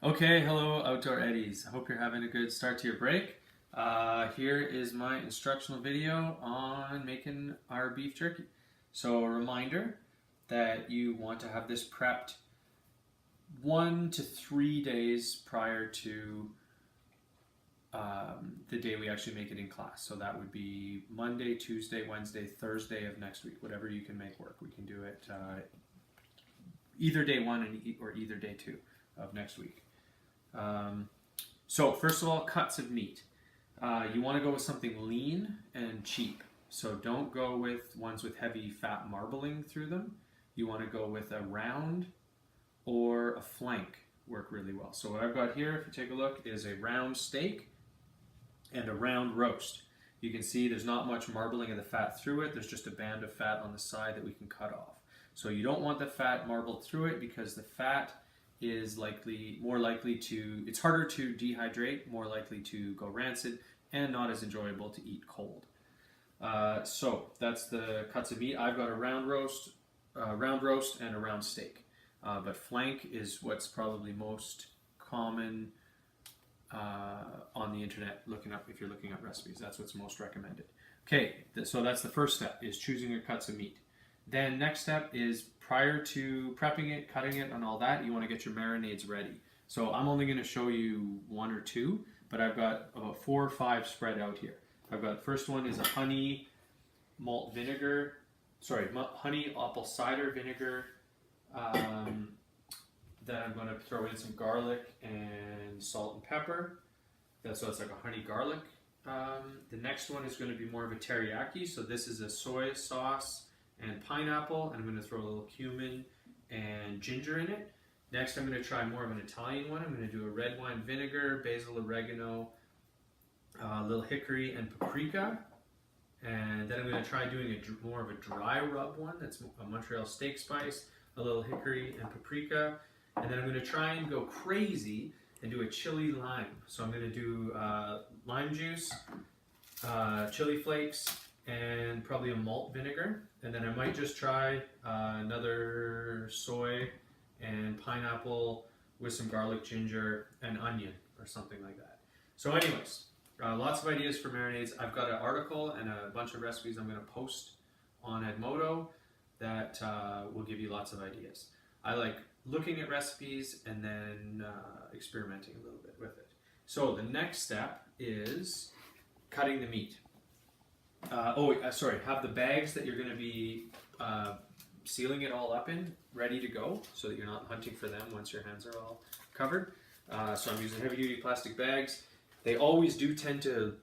Okay, hello Outdoor Eddies. I hope you're having a good start to your break. Here is my instructional video on making our beef jerky. So a reminder that you want to have this prepped 1 to 3 days prior to the day we actually make it in class. So that would be Monday, Tuesday, Wednesday, Thursday of next week. Whatever you can make work. We can do it either day one or either day two of next week. So first of all, cuts of meat. You want to go with something lean and cheap. So don't go with ones with heavy fat marbling through them. You want to go with a round or a flank, work really well. So what I've got here, if you take a look, is a round steak and a round roast. You can see there's not much marbling of the fat through it. There's just a band of fat on the side that we can cut off. So you don't want the fat marbled through it because the fat is more likely to, it's harder to dehydrate, more likely to go rancid, and not as enjoyable to eat cold. So that's the cuts of meat. I've got a round roast and a round steak. But flank is what's probably most common on the internet if you're looking at recipes. That's what's most recommended. Okay, so that's the first step, is choosing your cuts of meat. Then next step is, prior to prepping it, cutting it, and all that, you want to get your marinades ready. So I'm only going to show you one or two, but I've got about 4 or 5 spread out here. I've got, first one is a honey apple cider vinegar. Then I'm going to throw in some garlic and salt and pepper. So it's like a honey garlic. The next one is going to be more of a teriyaki. So this is a soy sauce and pineapple, and I'm going to throw a little cumin and ginger in it. Next, I'm going to try more of an Italian one. I'm going to do a red wine vinegar, basil, oregano, a little hickory, and paprika. And then I'm going to try doing more of a dry rub one. That's a Montreal steak spice, a little hickory and paprika. And then I'm going to try and go crazy and do a chili lime. So I'm going to do lime juice, chili flakes, and probably a malt vinegar. And then I might just try another soy and pineapple with some garlic, ginger, and onion or something like that. So anyways, lots of ideas for marinades. I've got an article and a bunch of recipes I'm going to post on Edmodo that will give you lots of ideas. I like looking at recipes and then experimenting a little bit with it. So the next step is cutting the meat. Have the bags that you're going to be sealing it all up in ready to go so that you're not hunting for them once your hands are all covered. So I'm using heavy duty plastic bags. They always do tend to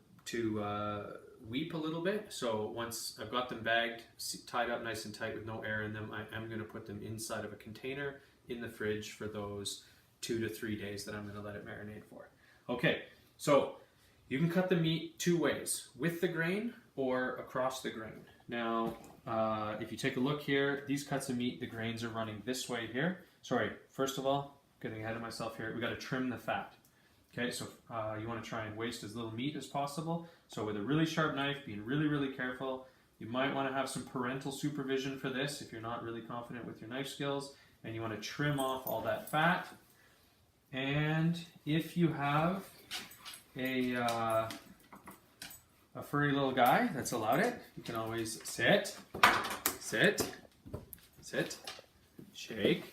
weep a little bit. So once I've got them bagged, tied up nice and tight with no air in them, I am going to put them inside of a container in the fridge for those 2 to 3 days that I'm going to let it marinate for. Okay, so you can cut the meat 2 ways, with the grain or across the grain. Now, if you take a look here, these cuts of meat, the grains are running this way here. Sorry, first of all, getting ahead of myself here, we got to trim the fat. Okay, so you want to try and waste as little meat as possible. So with a really sharp knife, being really, really careful. You might want to have some parental supervision for this if you're not really confident with your knife skills. And you want to trim off all that fat. And if you have a furry little guy that's allowed it, you can always sit, shake.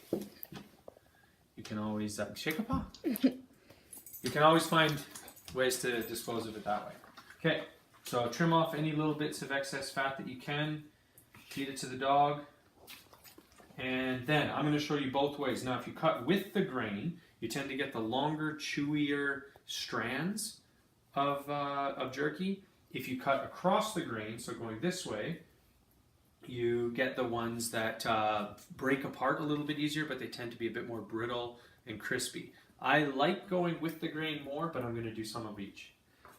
You can always shake a paw. You can always find ways to dispose of it that way. Okay, so trim off any little bits of excess fat that you can, feed it to the dog, and then I'm going to show you both ways. Now, if you cut with the grain, you tend to get the longer, chewier strands of jerky. If you cut across the grain, so going this way, you get the ones that break apart a little bit easier, but they tend to be a bit more brittle and crispy. I like going with the grain more, but I'm going to do some of each.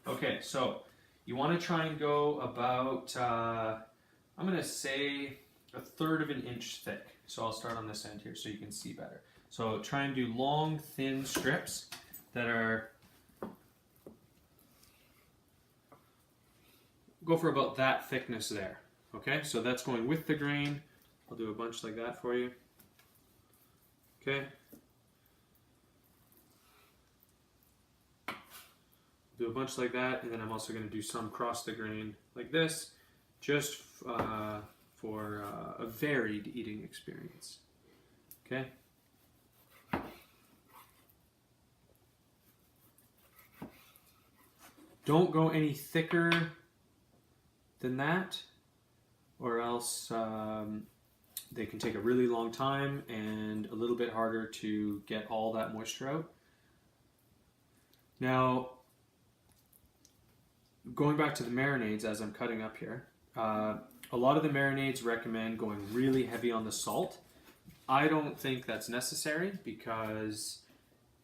Okay, so you want to try and go about, I'm going to say 1/3 of an inch thick. So I'll start on this end here so you can see better. So try and do long, thin strips that are, go for about that thickness there. Okay, so that's going with the grain. I'll do a bunch like that for you. Okay. Do a bunch like that, and then I'm also going to do some cross the grain like this, just for a varied eating experience. Okay. Don't go any thicker than that, or else they can take a really long time and a little bit harder to get all that moisture out. Now, going back to the marinades as I'm cutting up here, a lot of the marinades recommend going really heavy on the salt. I don't think that's necessary because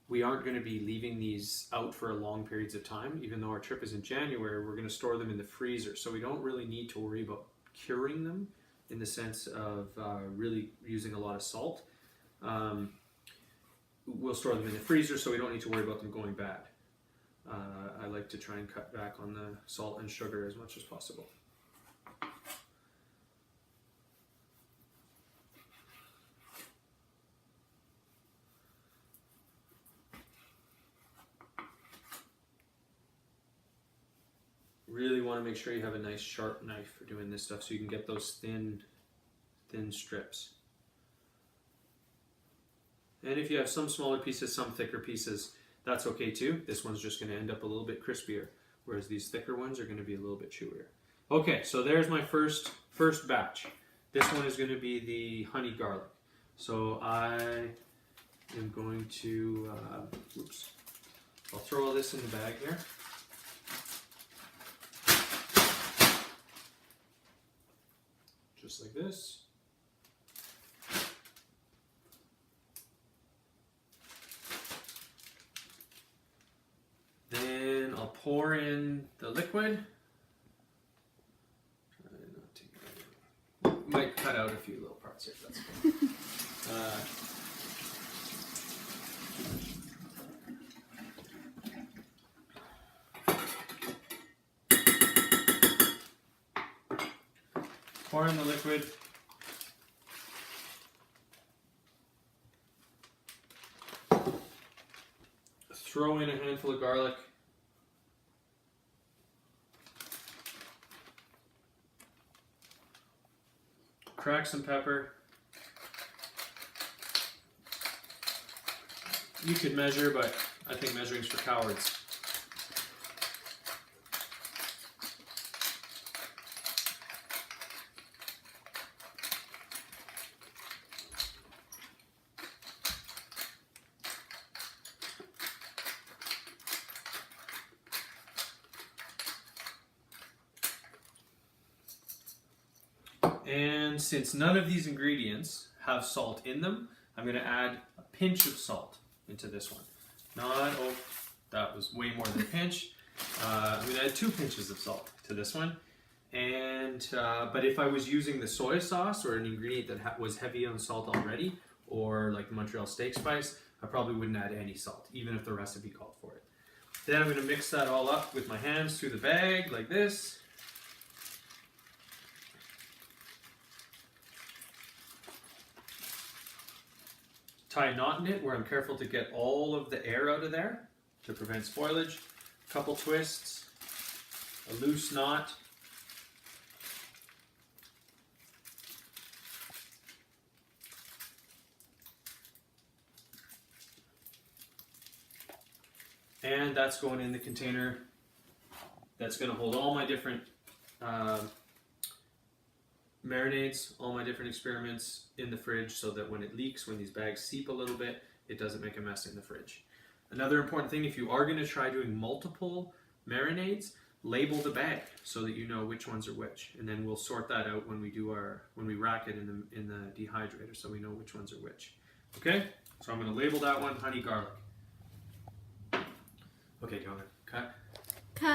we aren't going to be leaving these out for long periods of time. Even though our trip is in January, we're going to store them in the freezer. So we don't really need to worry about curing them in the sense of really using a lot of salt. We'll store them in the freezer so we don't need to worry about them going bad. I like to try and cut back on the salt and sugar as much as possible. Really want to make sure you have a nice sharp knife for doing this stuff so you can get those thin strips. And if you have some smaller pieces, some thicker pieces, that's okay too. This one's just going to end up a little bit crispier, whereas these thicker ones are going to be a little bit chewier. Okay, so there's my first batch. This one is going to be the honey garlic. So I am going to, I'll throw all this in the bag here. Just like this. Then I'll pour in the liquid. Try not to might cut out a few little parts here, that's okay. Pour in the liquid. Throw in a handful of garlic. Crack some pepper. You could measure, but I think measuring's for cowards. And since none of these ingredients have salt in them, I'm going to add a pinch of salt into this one. That was way more than a pinch. I'm going to add 2 pinches of salt to this one. And but if I was using the soy sauce or an ingredient that was heavy on salt already, or like the Montreal steak spice, I probably wouldn't add any salt, even if the recipe called for it. Then I'm going to mix that all up with my hands through the bag like this. Tie a knot in it where I'm careful to get all of the air out of there to prevent spoilage. A couple twists, a loose knot. And that's going in the container that's going to hold all my different marinades, all my different experiments in the fridge so that when it leaks, when these bags seep a little bit, it doesn't make a mess in the fridge. Another important thing, if you are going to try doing multiple marinades, label the bag so that you know which ones are which. And then we'll sort that out when we rack it in the dehydrator so we know which ones are which. Okay? So I'm going to label that one honey garlic. Okay, do you want to cut?